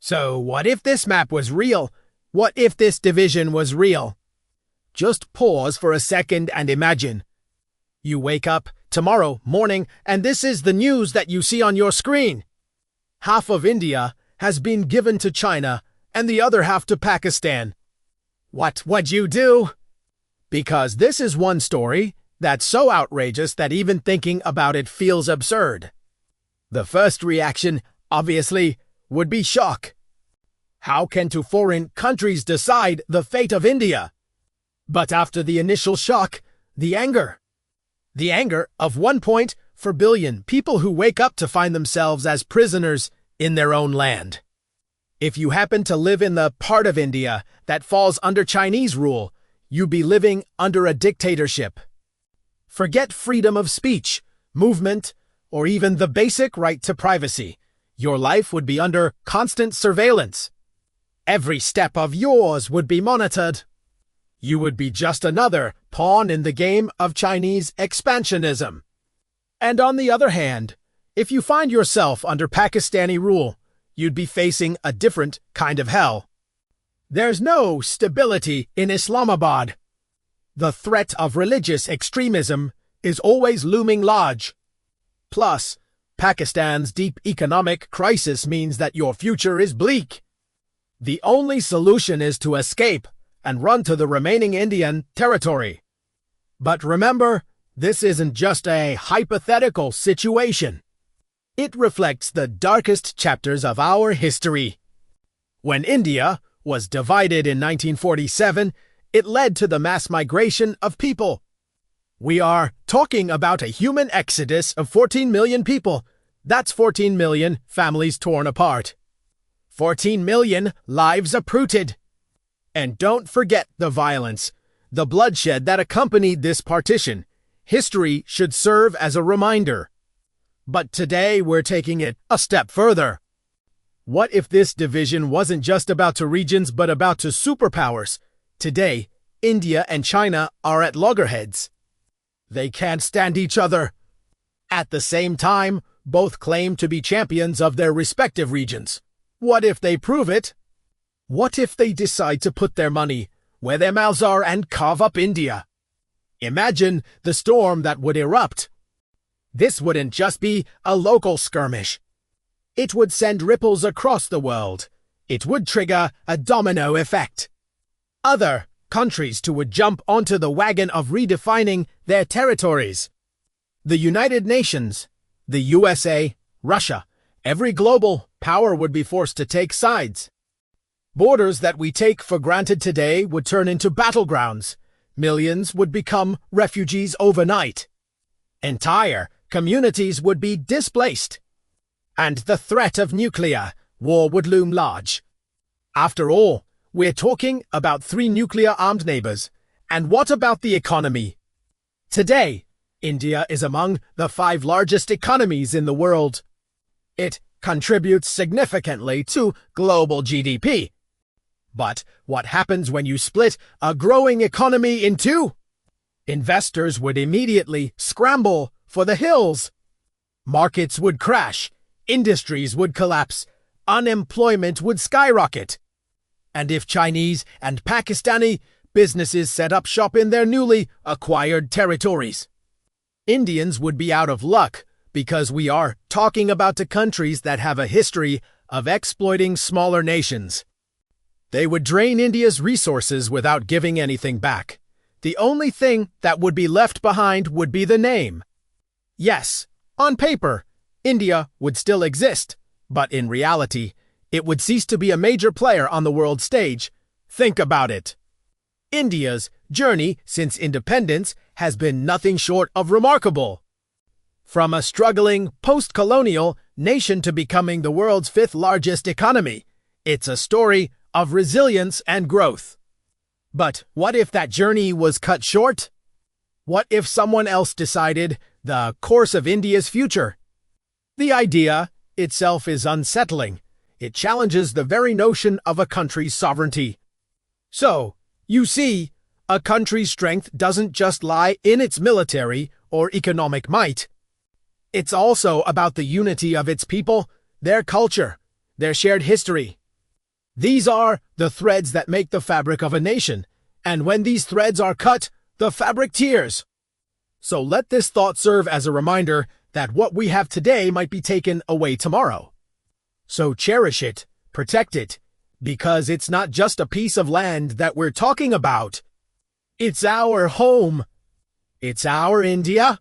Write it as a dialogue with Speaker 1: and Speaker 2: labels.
Speaker 1: So what if this map was real? What if this division was real? Just pause for a second and imagine. You wake up tomorrow morning and this is the news that you see on your screen. Half of India has been given to China and the other half to Pakistan. What would you do? Because this is one story that's so outrageous that even thinking about it feels absurd. The first reaction, obviously, would be shock. How can two foreign countries decide the fate of India? But after the initial shock, the anger. The anger of 1.4 billion people who wake up to find themselves as prisoners in their own land. If you happen to live in the part of India that falls under Chinese rule, you'd be living under a dictatorship. Forget freedom of speech, movement, or even the basic right to privacy. Your life would be under constant surveillance. Every step of yours would be monitored. You would be just another pawn in the game of Chinese expansionism. And on the other hand, if you find yourself under Pakistani rule, you'd be facing a different kind of hell. There's no stability in Islamabad. The threat of religious extremism is always looming large. Plus, Pakistan's deep economic crisis means that your future is bleak. The only solution is to escape and run to the remaining Indian territory. But remember, this isn't just a hypothetical situation. It reflects the darkest chapters of our history. When India was divided in 1947, it led to the mass migration of people. We are talking about a human exodus of 14 million people. That's 14 million families torn apart. 14 million lives uprooted. And don't forget the violence, the bloodshed that accompanied this partition. History should serve as a reminder. But today we're taking it a step further. What if this division wasn't just about two regions but about two superpowers? Today, India and China are at loggerheads. They can't stand each other. At the same time, both claim to be champions of their respective regions. What if they prove it? What if they decide to put their money where their mouths are and carve up India? Imagine the storm that would erupt. This wouldn't just be a local skirmish. It would send ripples across the world. It would trigger a domino effect. Other countries too would jump onto the wagon of redefining their territories. The United Nations, the USA, Russia, every global power would be forced to take sides. Borders that we take for granted today would turn into battlegrounds. Millions would become refugees overnight. Entire communities would be displaced. And the threat of nuclear war would loom large. After all, we're talking about 3 nuclear-armed neighbors. And what about the economy? Today, India is among the 5 largest economies in the world. It contributes significantly to global GDP. But what happens when you split a growing economy in 2? Investors would immediately scramble for the hills. Markets would crash. Industries would collapse. Unemployment would skyrocket. And if Chinese and Pakistani businesses set up shop in their newly acquired territories, Indians would be out of luck because we are talking about the countries that have a history of exploiting smaller nations. They would drain India's resources without giving anything back. The only thing that would be left behind would be the name. Yes, on paper, India would still exist, but in reality, it would cease to be a major player on the world stage. Think about it. India's journey since independence has been nothing short of remarkable. From a struggling post-colonial nation to becoming the world's 5th largest economy, it's a story of resilience and growth. But what if that journey was cut short? What if someone else decided the course of India's future? The idea itself is unsettling. It challenges the very notion of a country's sovereignty. So, you see, a country's strength doesn't just lie in its military or economic might. It's also about the unity of its people, their culture, their shared history, These are the threads that make the fabric of a nation, and when these threads are cut, the fabric tears. So let this thought serve as a reminder that what we have today might be taken away tomorrow. So cherish it, protect it, because it's not just a piece of land that we're talking about. It's our home. It's our India.